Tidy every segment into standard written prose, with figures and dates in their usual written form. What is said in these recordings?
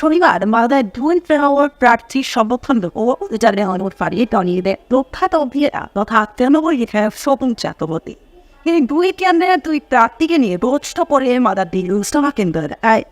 শনিবার মালদায় দুই তৃণমূল প্রার্থীর সমর্থন ও জানানোর ফারিয়ে টনিয়ে দেয় প্রখ্যাত অভিনেতা তথা তৃণমূল বিধায়ক শোভন চক্রবর্তী। তিনি দুই কেন্দ্রের দুই প্রার্থীকে নিয়ে রোজটা পরে মালদার লোকসভা কেন্দ্রে দেয়।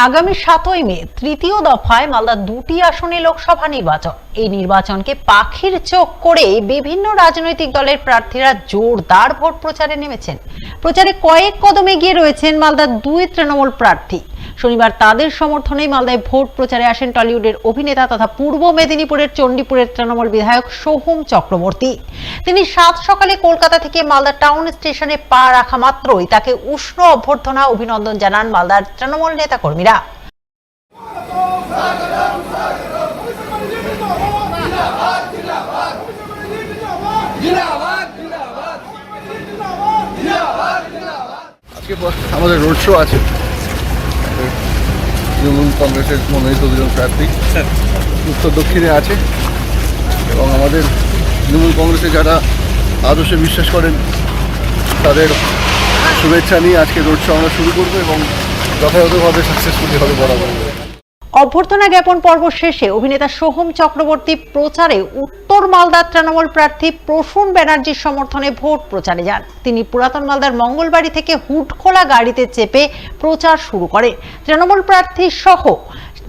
আগামী 7ই মে তৃতীয় দফায় মালদার দুটি আসনে লোকসভা নির্বাচন। এই নির্বাচনকে পাখির চোখ করে বিভিন্ন রাজনৈতিক দলের প্রার্থীরা জোরদার ভোট প্রচারে নেমেছেন। প্রচারে কয়েক কদম এগিয়ে রয়েছেন মালদার দুই তৃণমূল প্রার্থী। শনিবার তাদের সমর্থনে মালদায় ভোট প্রচারে আসেন টলিউডের অভিনেতা তথা পূর্ব মেদিনীপুরের চণ্ডীপুরের তৃণমূল বিধায়ক শোভন চক্রবর্তী। তিনি সাত সকালে কলকাতা থেকে মালদা টাউন স্টেশনে পা রাখা মাত্রই তাকে উষ্ণ অভ্যর্থনা অভিনন্দন জানান মালদার তৃণমূল নেতাকর্মীরা। আজকে আমাদের রোড শো আছে। তৃণমূল কংগ্রেসের মনোনীত দুজন প্রার্থী উত্তর দক্ষিণে আছে এবং আমাদের তৃণমূল কংগ্রেসে যারা আদর্শে বিশ্বাস করেন তাদের শুভেচ্ছা নিয়ে আজকে রোড শো আমরা শুরু করবো এবং যথাযথভাবে সাকসেসফুলি হবে বরাবর। অভ্যর্থনা জ্ঞাপন পর্ব শেষে অভিনেতা সোহম চক্রবর্তী প্রচারে উত্তর মালদার তৃণমূল প্রার্থী প্রসূন ব্যানার্জির সমর্থনে ভোট প্রচারে যান। তিনি পুরাতন মালদার মঙ্গলবাড়ি থেকে হুডখোলা গাড়িতে চেপে প্রচার শুরু করেন। তৃণমূল প্রার্থী সহ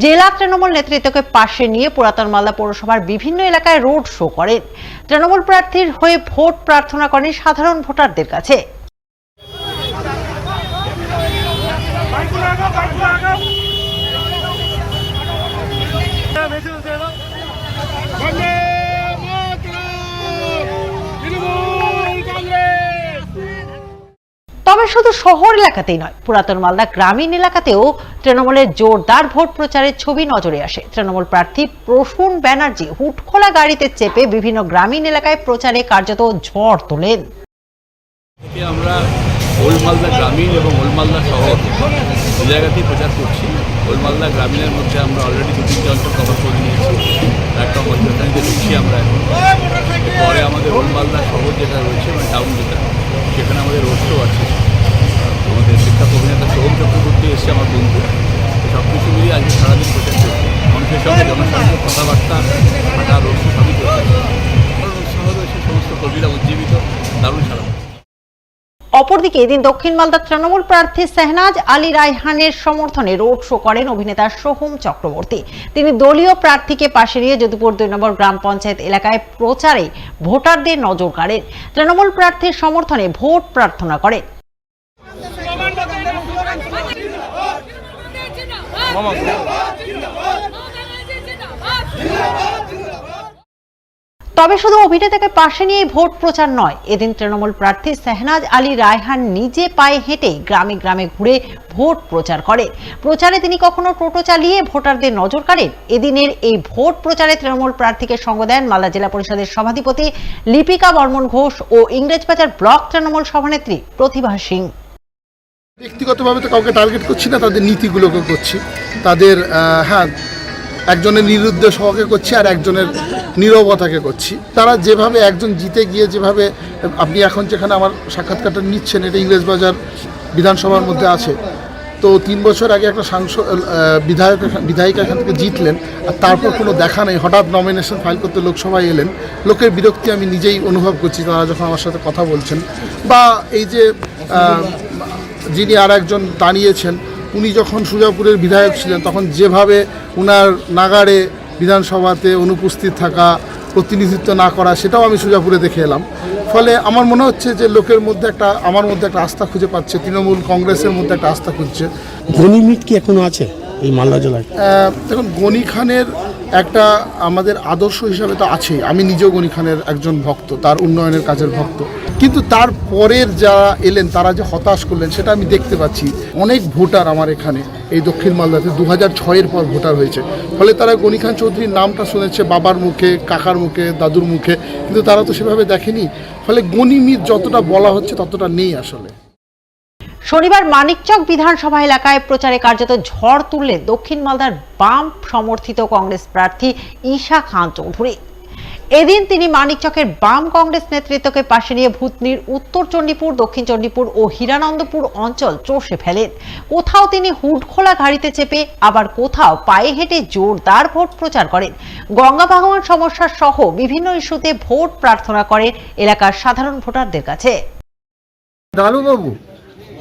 জেলা তৃণমূল নেতৃত্বকে পাশে নিয়ে পুরাতন মালদা পৌরসভার বিভিন্ন এলাকায় রোড শো করেন। তৃণমূল প্রার্থীর হয়ে ভোট প্রার্থনা করেন সাধারণ ভোটারদের কাছে। তবে শুধু শহর এলাকাতেই নয়, পুরাতন মালদা গ্রামীণ এলাকাতেও তৃণমূলের জোরদার ভোট প্রচারের ছবি নজরে আসে। তৃণমূল প্রার্থী প্রসূন ব্যানার্জি হুডখোলা গাড়িতে চেপে বিভিন্ন গ্রামীণ এলাকায় প্রচারে কার্যত ঝড় তোলেন। আমরা ওল্ড মালদা গ্রামীণ এবং ওল্ড মালদা শহর দু জায়গাতেই প্রচার করছি। ওল্ড মালদা গ্রামীণের মধ্যে আমরা অলরেডি 2-3টি অঞ্চল কভার করে নিয়েছি। একটা মধ্যখানিতে ঢুকছি আমরা এখন। পরে আমাদের ওল্ড মালদা শহর যেটা রয়েছে মানে টাউন যেটা, সেখানে আমাদের রোড শো আছে। আমাদের শিক্ষক অভিনেতা শোভন চক্রবর্তী এসছে আমার বন্ধু। সব কিছু মিলিয়ে আজকে সারাদিন প্রচার করছি। মানুষের সঙ্গে জনসাধারণের কথাবার্তা হাঁটা রোড শো সবই করতে কারণ উৎসাহ রয়েছে, সমস্ত কর্মীরা উজ্জীবিত, দারুণ সারা। অপরদিকে এদিন দক্ষিণ মালদার তৃণমূল প্রার্থী শেহনাজ আলী রায়হানের সমর্থনে রোড শো করেন অভিনেতা সোহম চক্রবর্তী। তিনি দলীয় প্রার্থীকে পাশে নিয়ে যদুপুর 2 নম্বর গ্রাম পঞ্চায়েত এলাকায় প্রচারে ভোটারদের নজর কাড়েন। তৃণমূল প্রার্থীর সমর্থনে ভোট প্রার্থনা করেন। তবে শুধু অভিনেতাকে পাশে নিয়ে ভোট প্রচার নয়, এদিন তৃণমূল প্রার্থী শেহনাজ আলী রায়হান নিজে পায়ে হেঁটে গ্রামে গ্রামে ঘুরে ভোট প্রচার করে। প্রচারে তিনি কখনো টোটো চালিয়ে ভোটারদের নজর কাড়েন। এদিনের এই ভোট প্রচারে তৃণমূল প্রার্থীকে সঙ্গ দেন মালদা জেলা পরিষদের সভাধিপতি লিপিকা বর্মন ঘোষ ও ইংরেজবাজার ব্লক তৃণমূল সভানেত্রী প্রতিভা সিং। ব্যক্তিগতভাবে তো কাউকে টার্গেট করছি না, তাদের নীতিগুলোকে করছি। তাদের একজনের নিরুদ্দেশ হওয়াকে করছি আর একজনের নীরবতাকে করছি। তারা যেভাবে একজন জিতে গিয়ে যেভাবে আপনি এখন যেখানে আমার সাক্ষাৎকারটা নিচ্ছেন, এটা ইংরেজবাজার বিধানসভার মধ্যে আছে। তো 3 বছর আগে একটা বিধায়িকা এখান থেকে জিতলেন আর তারপর কোনো দেখা নেই, হঠাৎ নমিনেশন ফাইল করতে লোকসভায় এলেন। লোকের বিরক্তি আমি নিজেই অনুভব করছি তারা যখন আমার সাথে কথা বলছেন। বা এই যে যিনি আর একজন দাঁড়িয়েছেন, উনি যখন সুজাপুরের বিধায়ক ছিলেন তখন যেভাবে উনার নাগাড়ে বিধানসভাতে অনুপস্থিত থাকা, প্রতিনিধিত্ব না করা, সেটাও আমি সুজাপুরে দেখে এলাম। ফলে আমার মনে হচ্ছে যে লোকের মধ্যে আমার মধ্যে একটা আস্থা খুঁজে পাচ্ছে, তৃণমূল কংগ্রেসের মধ্যে একটা আস্থা খুঁজছে। গণিমিট কি এখনো আছে এই মালদা জেলায়? দেখুন, গনি খানের একটা আমাদের আদর্শ হিসাবে তো আছেই। আমি নিজেও গনি খানের একজন ভক্ত, তার উন্নয়নের কাজের ভক্ত। কিন্তু তার পরের যারা এলেন তারা যে হতাশ করলেন সেটা আমি দেখতে পাচ্ছি। অনেক ভোটার আমার এখানে এই দক্ষিণ মালদাতে 2006-এর পর ভোটার হয়েছে। ফলে তারা গনি খান চৌধুরীর নামটা শুনেছে বাবার মুখে, কাকার মুখে, দাদুর মুখে, কিন্তু তারা তো সেভাবে দেখেনি। ফলে গনিমিট যতটা বলা হচ্ছে ততটা নেই আসলে। শনিবার মানিকচক বিধানসভা এলাকায় প্রচারে কার্যত ঝড় তুললেন দক্ষিণ মালদার বাম সমর্থিত কংগ্রেস প্রার্থী ঈশা খান চৌধুরী। এদিন তিনি মানিকচকের বাম কংগ্রেস নেতৃত্বকে পাশে নিয়ে ভূতনির উত্তর চণ্ডীপুর, দক্ষিণ চণ্ডীপুর ও হীরানন্দপুর অঞ্চল চষে ফেলেন। কোথাও তিনি হুডখোলা গাড়িতে চেপে, আবার কোথাও পায়ে হেঁটে জোরদার ভোট প্রচার করেন। গঙ্গা ভাঙন সমস্যা সহ বিভিন্ন ইস্যুতে ভোট প্রার্থনা করেন এলাকার সাধারণ ভোটারদের কাছে। দারুবাবু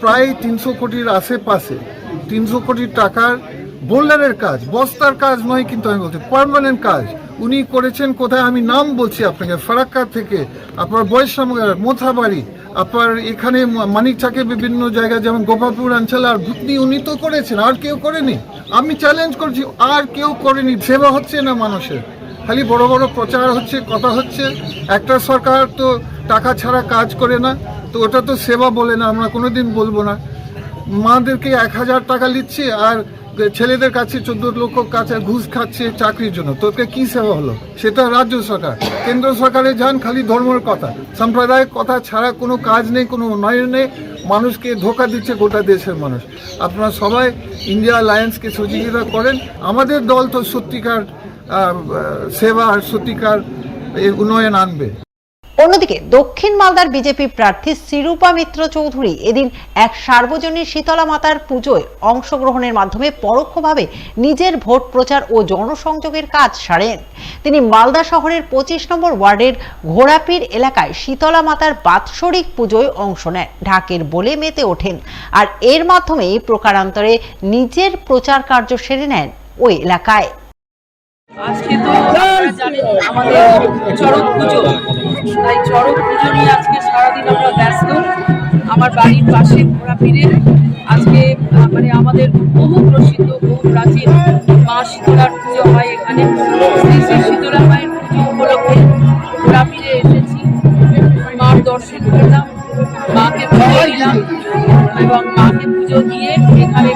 প্রায় 300 কোটির আশেপাশে 300 কোটি টাকার বোল্ডারের কাজ, বস্তার কাজ নয়, কিন্তু আমি বলছি পার্মানেন্ট কাজ উনি করেছেন। কোথায় আমি নাম বলছি আপনাকে, ফারাক্কা থেকে আপনার বয়সামগার, মোথাবাড়ি, আপনার এখানে মানিকচাকে বিভিন্ন জায়গায় যেমন গোপালপুর অঞ্চল আর ভূতনি উনি তো করেছেন, আর কেউ করেনি। আমি চ্যালেঞ্জ করছি, আর কেউ করেনি। সেবা হচ্ছে না মানুষের, খালি বড় বড় প্রচার হচ্ছে, কথা হচ্ছে। একটা সরকার তো টাকা ছাড়া কাজ করে না, তো ওটা তো সেবা বলে না, আমরা কোনোদিন বলবো না। মাদেরকে 1000 টাকা নিচ্ছে আর ছেলেদের কাছে 14 লক্ষ কাছে ঘুষ খাচ্ছে চাকরির জন্য, তোকে কি সেবা হলো? সেটা রাজ্য সরকার। কেন্দ্র সরকারে যান, খালি ধর্মের কথা, সাম্প্রদায়িক কথা ছাড়া কোনো কাজ নেই, কোনো উন্নয়ন নেই। মানুষকে ধোকা দিচ্ছে গোটা দেশের মানুষ। আপনারা সবাই ইন্ডিয়া অ্যালায়েন্সকে সহযোগিতা করেন। আমাদের দল তো সত্যিকার সেবা আর সত্যিকার উন্নয়ন আনবে। অন্যদিকে দক্ষিণ মালদার বিজেপি প্রার্থী শিরূপা মিত্র চৌধুরী এদিন এক সার্বজনীন শীতলা মাতার পুজোয় অংশগ্রহণের মাধ্যমে পরোক্ষভাবে নিজের ভোট প্রচার ও জনসংযোগের কাজ সারেন। তিনি মালদা শহরের 25 নম্বর ওয়ার্ডের ঘোড়াপীর এলাকায় শীতলা মাতার বাৎসরিক পুজোয় অংশ নেন, ঢাকের বলে মেতে ওঠেন, আর এর মাধ্যমেই প্রকারান্তরে নিজের প্রচার কার্য সেরে নেন ওই এলাকায়। আজকে তো আপনারা জানেন আমাদের চড়ক পুজো, তাই চড়ক পুজো নিয়ে আজকে সারাদিন আমরা ব্যস্ত। আমার বাড়ির পাশে ঘোড়াপীরে আজকে মানে আমাদের বহু প্রসিদ্ধ, বহু প্রাচীন মা শীতলার পুজো হয় এখানে। শ্রী শ্রী শীতলা মায়ের পুজো উপলক্ষে ঘোড়াপীরে এসেছি, মার দর্শন করলাম, মাকে পুজো দিলাম এবং মাকে পুজো দিয়ে এখানে